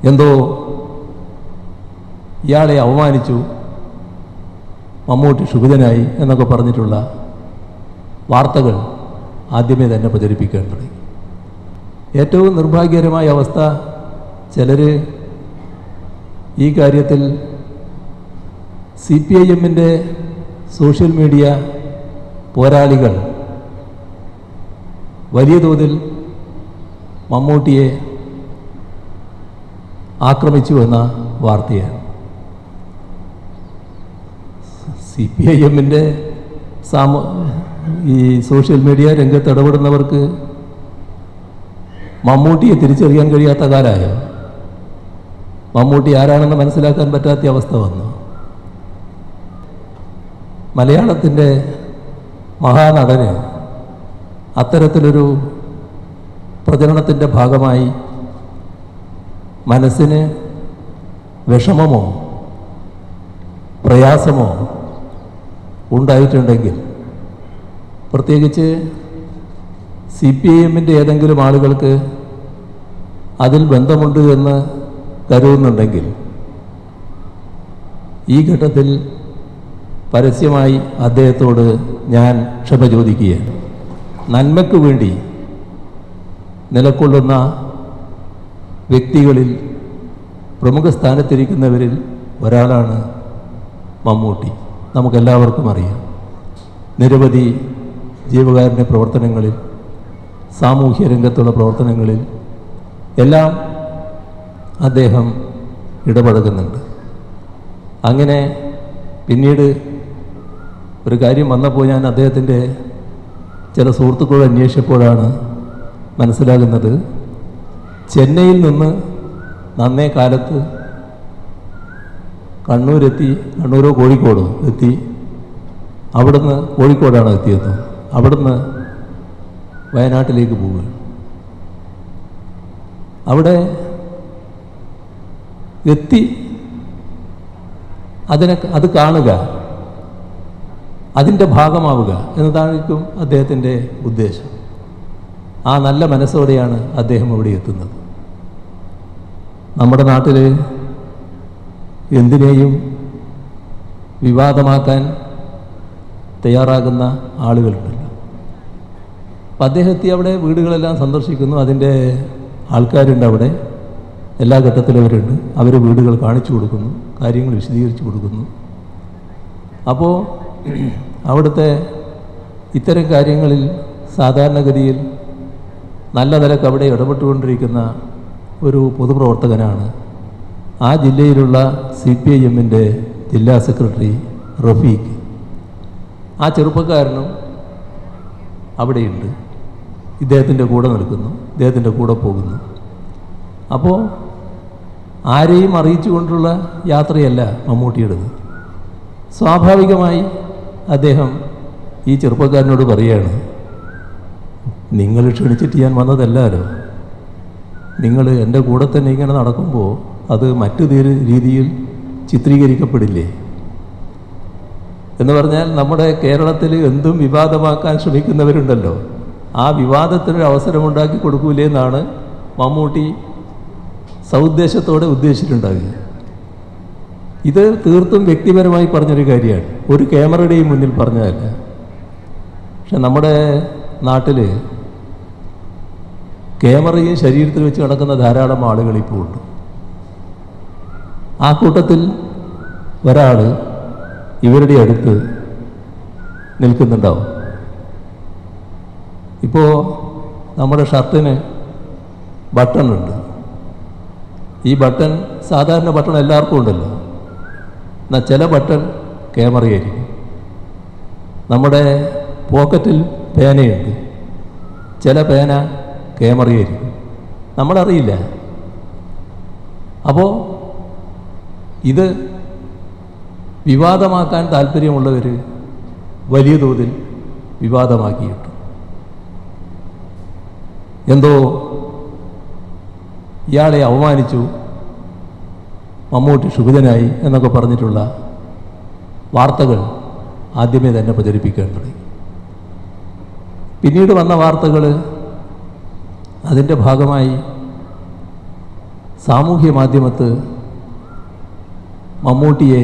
എന്തോ ഇയാളെ അവമാനിച്ചു, മമ്മൂട്ടി ക്ഷുഭിതനായി എന്നൊക്കെ പറഞ്ഞിട്ടുള്ള വാർത്തകൾ ആദ്യമേ തന്നെ പ്രചരിപ്പിക്കാൻ തുടങ്ങി. ഏറ്റവും നിർഭാഗ്യകരമായ അവസ്ഥ, ചിലർ ഈ കാര്യത്തിൽ CPIMൻ്റെ സോഷ്യൽ മീഡിയ പോരാളികൾ വലിയ തോതിൽ മമ്മൂട്ടിയെ ആക്രമിച്ചു എന്ന വാർത്തയാണ്. CPIMൻ്റെ ഈ സോഷ്യൽ മീഡിയ രംഗത്ത് ഇടപെടുന്നവർക്ക് മമ്മൂട്ടിയെ തിരിച്ചറിയാൻ കഴിയാത്ത കാലമായോ? മമ്മൂട്ടി ആരാണെന്ന് മനസ്സിലാക്കാൻ പറ്റാത്ത അവസ്ഥ വന്നു. മലയാളത്തിൻ്റെ മഹാനടന് അത്തരത്തിലൊരു പ്രചരണത്തിൻ്റെ ഭാഗമായി മനസ്സിന് വിഷമമോ പ്രയാസമോ ഉണ്ടായിട്ടുണ്ടെങ്കിൽ, പ്രത്യേകിച്ച് CPIMൻ്റെ ഏതെങ്കിലും ആളുകൾക്ക് അതിൽ ബന്ധമുണ്ട് എന്ന് കരുതുന്നുണ്ടെങ്കിൽ, ഈ ഘട്ടത്തിൽ പരസ്യമായി അദ്ദേഹത്തോട് ഞാൻ ക്ഷമ ചോദിക്കുകയാണ്. നന്മയ്ക്ക് വേണ്ടി നിലകൊള്ളുന്ന വ്യക്തികളിൽ പ്രമുഖ സ്ഥാനത്തിരിക്കുന്നവരിൽ ഒരാളാണ് മമ്മൂട്ടി. നമുക്കെല്ലാവർക്കും അറിയാം. നിരവധി ജീവകാരുണ്യ പ്രവർത്തനങ്ങളിൽ, സാമൂഹ്യ രംഗത്തുള്ള പ്രവർത്തനങ്ങളിൽ എല്ലാം അദ്ദേഹം ഇടപഴകുന്നുണ്ട്. അങ്ങനെ പിന്നീട് ഒരു കാര്യം വന്നപ്പോൾ ഞാൻ അദ്ദേഹത്തിൻ്റെ ചില സുഹൃത്തുക്കളോട് അന്വേഷിച്ചപ്പോഴാണ് മനസ്സിലാകുന്നത്, ചെന്നൈയിൽ നിന്ന് നന്നേ കാലത്ത് കണ്ണൂരെത്തി, കണ്ണൂരോ കോഴിക്കോടോ എത്തി, അവിടുന്ന് കോഴിക്കോടാണ് എത്തിയത്, അവിടുന്ന് വയനാട്ടിലേക്ക് പോവുകയാണ്. അവിടെ എത്തി അത് കാണുക, അതിൻ്റെ ഭാഗമാവുക എന്നതായിരിക്കും അദ്ദേഹത്തിൻ്റെ ഉദ്ദേശം. ആ നല്ല മനസ്സോടെയാണ് അദ്ദേഹം ഇവിടെ എത്തുന്നത്. നമ്മുടെ നാട്ടിൽ എന്തിനേയും വിവാദമാക്കാൻ തയ്യാറാകുന്ന ആളുകളുണ്ടല്ലോ. അപ്പം അദ്ദേഹത്തെ അവിടെ വീടുകളെല്ലാം സന്ദർശിക്കുന്നു, അതിൻ്റെ ആൾക്കാരുണ്ട് അവിടെ, എല്ലാ ഘട്ടത്തിലും അവരുണ്ട്. അവർ വീടുകൾ കാണിച്ചു കൊടുക്കുന്നു, കാര്യങ്ങൾ വിശദീകരിച്ചു കൊടുക്കുന്നു. അപ്പോൾ അവിടുത്തെ ഇത്തരം കാര്യങ്ങളിൽ സാധാരണഗതിയിൽ നല്ല നിലക്ക് അവിടെ ഇടപെട്ടുകൊണ്ടിരിക്കുന്ന ഒരു പൊതുപ്രവർത്തകനാണ് ആ ജില്ലയിലുള്ള CPIMൻ്റെ ജില്ലാ സെക്രട്ടറി റഫീഖ്. ആ ചെറുപ്പക്കാരനും അവിടെയുണ്ട്, ഇദ്ദേഹത്തിൻ്റെ കൂടെ നിൽക്കുന്നു, ഇദ്ദേഹത്തിൻ്റെ കൂടെ പോകുന്നു. അപ്പോൾ ആരെയും അറിയിച്ചുകൊണ്ടുള്ള യാത്രയല്ല മമ്മൂട്ടിയുടേത്. സ്വാഭാവികമായി അദ്ദേഹം ഈ ചെറുപ്പക്കാരനോട് പറയുകയാണ്, നിങ്ങൾ ക്ഷണിച്ചിട്ട് ഞാൻ വന്നതല്ലല്ലോ, നിങ്ങൾ എൻ്റെ കൂടെ തന്നെ ഇങ്ങനെ നടക്കുമ്പോൾ അത് മറ്റു രീതിയിൽ ചിത്രീകരിക്കപ്പെടില്ലേ എന്ന് പറഞ്ഞാൽ, നമ്മുടെ കേരളത്തിൽ എന്തും വിവാദമാക്കാൻ ശ്രമിക്കുന്നവരുണ്ടല്ലോ, ആ വിവാദത്തിനൊരു അവസരമുണ്ടാക്കി കൊടുക്കൂലേ എന്നാണ് മമ്മൂട്ടി സൗദ്ദേശത്തോടെ ഉദ്ദേശിച്ചിട്ടുണ്ടാകുക. ഇത് തീർത്തും വ്യക്തിപരമായി പറഞ്ഞൊരു കാര്യമാണ്, ഒരു ക്യാമറയുടെയും മുന്നിൽ പറഞ്ഞതല്ല. പക്ഷെ നമ്മുടെ നാട്ടിൽ ക്യാമറയും ശരീരത്തിൽ വെച്ച് നടക്കുന്ന ധാരാളം ആളുകൾ ഇപ്പോൾ ഉണ്ട്. ആ കൂട്ടത്തിൽ ഒരാൾ ഇവരുടെ അടുത്ത് നിൽക്കുന്നുണ്ടാവും. ഇപ്പോൾ നമ്മുടെ ഷർട്ടിന് ബട്ടണുണ്ട്. ഈ ബട്ടൺ, സാധാരണ ബട്ടൺ എല്ലാവർക്കും ഉണ്ടല്ലോ, എന്നാൽ ചില ബട്ടൺ ക്യാമറയായിരിക്കും. നമ്മുടെ പോക്കറ്റിൽ പേനയുണ്ട്, ചില പേന ക്യാമറയായിരിക്കും, നമ്മളറിയില്ല. അപ്പോൾ ഇത് വിവാദമാക്കാൻ താല്പര്യമുള്ളവർ വലിയ തോതിൽ വിവാദമാക്കിയിട്ടു. എന്തോ ഇയാളെ അവമാനിച്ചു, മമ്മൂട്ടി ക്ഷുഭിതനായി എന്നൊക്കെ പറഞ്ഞിട്ടുള്ള വാർത്തകൾ ആദ്യമേ തന്നെ പ്രചരിപ്പിക്കാൻ തുടങ്ങി. പിന്നീട് വന്ന വാർത്തകൾ അതിൻ്റെ ഭാഗമായി സാമൂഹ്യ മാധ്യമത്ത് മമ്മൂട്ടിയെ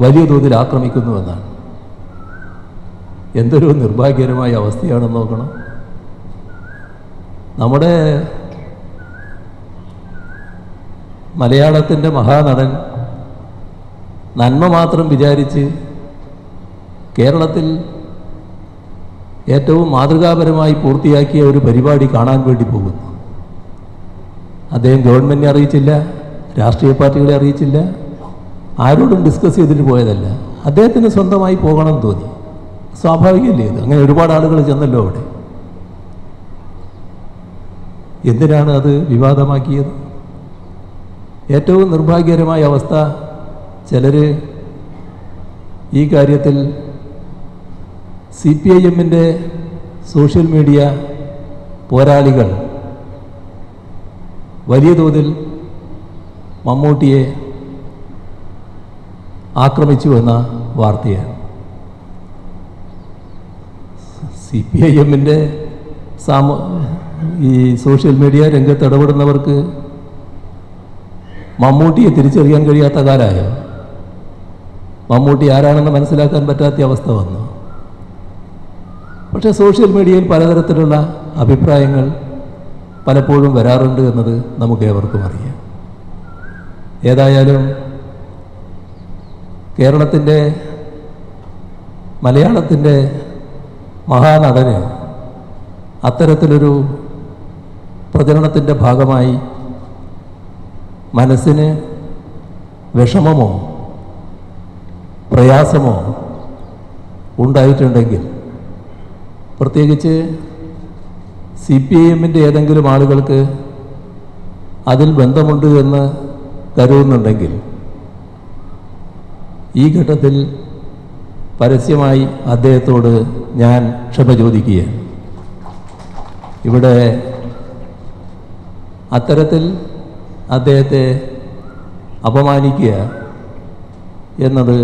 വലിയ തോതിൽ ആക്രമിക്കുന്നുവെന്നാണ്. എന്തൊരു നിർഭാഗ്യകരമായ അവസ്ഥയാണെന്ന് നോക്കണം. നമ്മുടെ മലയാളത്തിൻ്റെ മഹാനടൻ നന്മ മാത്രം വിചാരിച്ച് കേരളത്തിൽ ഏറ്റവും മാതൃകാപരമായി പൂർത്തിയാക്കിയ ഒരു പരിപാടി കാണാൻ വേണ്ടി പോകുന്നു. അദ്ദേഹം ഗവൺമെൻറ്റിനെ അറിയിച്ചില്ല, രാഷ്ട്രീയ പാർട്ടികളെ അറിയിച്ചില്ല, ആരോടും ഡിസ്കസ് ചെയ്തിട്ട് പോയതല്ല. അദ്ദേഹത്തിന് സ്വന്തമായി പോകണം തോന്നി. സ്വാഭാവികമല്ലേ ഇത്? അങ്ങനെ ഒരുപാട് ആളുകൾ ചെന്നല്ലോ അവിടെ. എന്തിനാണ് അത് വിവാദമാക്കിയത്? ഏറ്റവും നിർഭാഗ്യകരമായ അവസ്ഥ, ചിലർ ഈ കാര്യത്തിൽ CPIMൻ്റെ സോഷ്യൽ മീഡിയ പോരാളികൾ വലിയ തോതിൽ മമ്മൂട്ടിയെ ആക്രമിച്ചു എന്ന വാർത്തയാണ്. CPIMൻ്റെ ഈ സോഷ്യൽ മീഡിയ രംഗത്ത് ഇടപെടുന്നവർക്ക് മമ്മൂട്ടിയെ തിരിച്ചറിയാൻ കഴിയാത്ത കാലമായോ? മമ്മൂട്ടി ആരാണെന്ന് മനസ്സിലാക്കാൻ പറ്റാത്ത അവസ്ഥ വന്നു. പക്ഷേ സോഷ്യൽ മീഡിയയിൽ പലതരത്തിലുള്ള അഭിപ്രായങ്ങൾ പലപ്പോഴും വരാറുണ്ട് എന്നത് നമുക്ക് ഏവർക്കും അറിയാം. ഏതായാലും കേരളത്തിൻ്റെ മലയാളത്തിൻ്റെ മഹാനടന് അത്തരത്തിലൊരു പ്രചരണത്തിൻ്റെ ഭാഗമായി മനസ്സിന് വിഷമമോ പ്രയാസമോ ഉണ്ടായിട്ടുണ്ടെങ്കിൽ, പ്രത്യേകിച്ച് CPIMൻ്റെ ഏതെങ്കിലും ആളുകൾക്ക് അതിൽ ബന്ധമുണ്ട് എന്ന് കരുതുന്നുണ്ടെങ്കിൽ, ഈ ഘട്ടത്തിൽ പരസ്യമായി അദ്ദേഹത്തോട് ഞാൻ ക്ഷമ ചോദിക്കുകയാണ്. ഇവിടെ അത്തരത്തിൽ അദ്ദേഹത്തെ അപമാനിക്കുക എന്നത്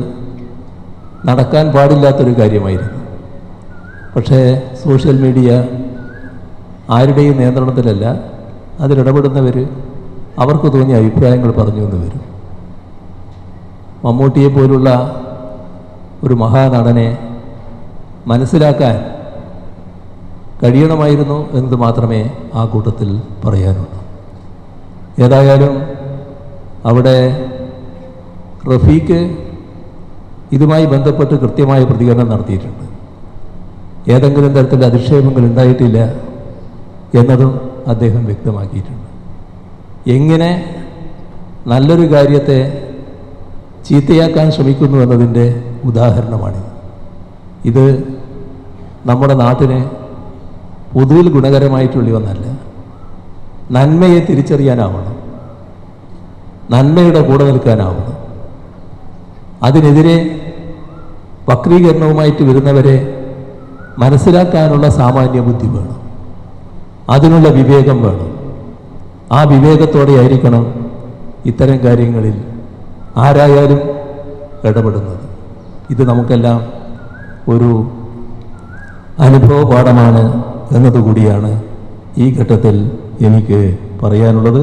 നടക്കാൻ പാടില്ലാത്തൊരു കാര്യമായിരുന്നു. പക്ഷേ സോഷ്യൽ മീഡിയ ആരുടെയും നിയന്ത്രണത്തിലല്ല. അതിലിടപെടുന്നവർ അവർക്ക് തോന്നിയ അഭിപ്രായങ്ങൾ പറഞ്ഞു എന്ന് വരും. മമ്മൂട്ടിയെ പോലുള്ള ഒരു മഹാനടനെ മനസ്സിലാക്കാൻ കഴിയണമായിരുന്നു എന്നത് മാത്രമേ ആ കൂട്ടത്തിൽ പറയാനുള്ളൂ. ഏതായാലും അവിടെ റഫീഖ് ഇതുമായി ബന്ധപ്പെട്ട് കൃത്യമായ പ്രതികരണം നടത്തിയിട്ടുണ്ട്. ഏതെങ്കിലും തരത്തിലുള്ള അധിക്ഷേപങ്ങൾ ഉണ്ടായിട്ടില്ല എന്നതും അദ്ദേഹം വ്യക്തമാക്കിയിട്ടുണ്ട്. എങ്ങനെ നല്ലൊരു കാര്യത്തെ ചീത്തയാക്കാൻ ശ്രമിക്കുന്നു എന്നതിൻ്റെ ഉദാഹരണമാണിത്. ഇത് നമ്മുടെ നാട്ടിന് പൊതുവിൽ ഗുണകരമായിട്ടുള്ള ഒന്നല്ല. നന്മയെ തിരിച്ചറിയാനാവണം, നന്മയുടെ കൂടെ നിൽക്കാനാവണം. അതിനെതിരെ വക്രീകരണവുമായിട്ട് വരുന്നവരെ മനസ്സിലാക്കാനുള്ള സാമാന്യ ബുദ്ധി വേണം, അതിനുള്ള വിവേകം വേണം. ആ വിവേകത്തോടെ ആയിരിക്കണം ഇത്തരം കാര്യങ്ങളിൽ ആരായാലും ഇടപെടുന്നത്. ഇത് നമുക്കെല്ലാം ഒരു അനുഭവ പാഠമാണ് എന്നതുകൂടിയാണ് ഈ ഘട്ടത്തിൽ എനിക്ക് പറയാനുള്ളത്.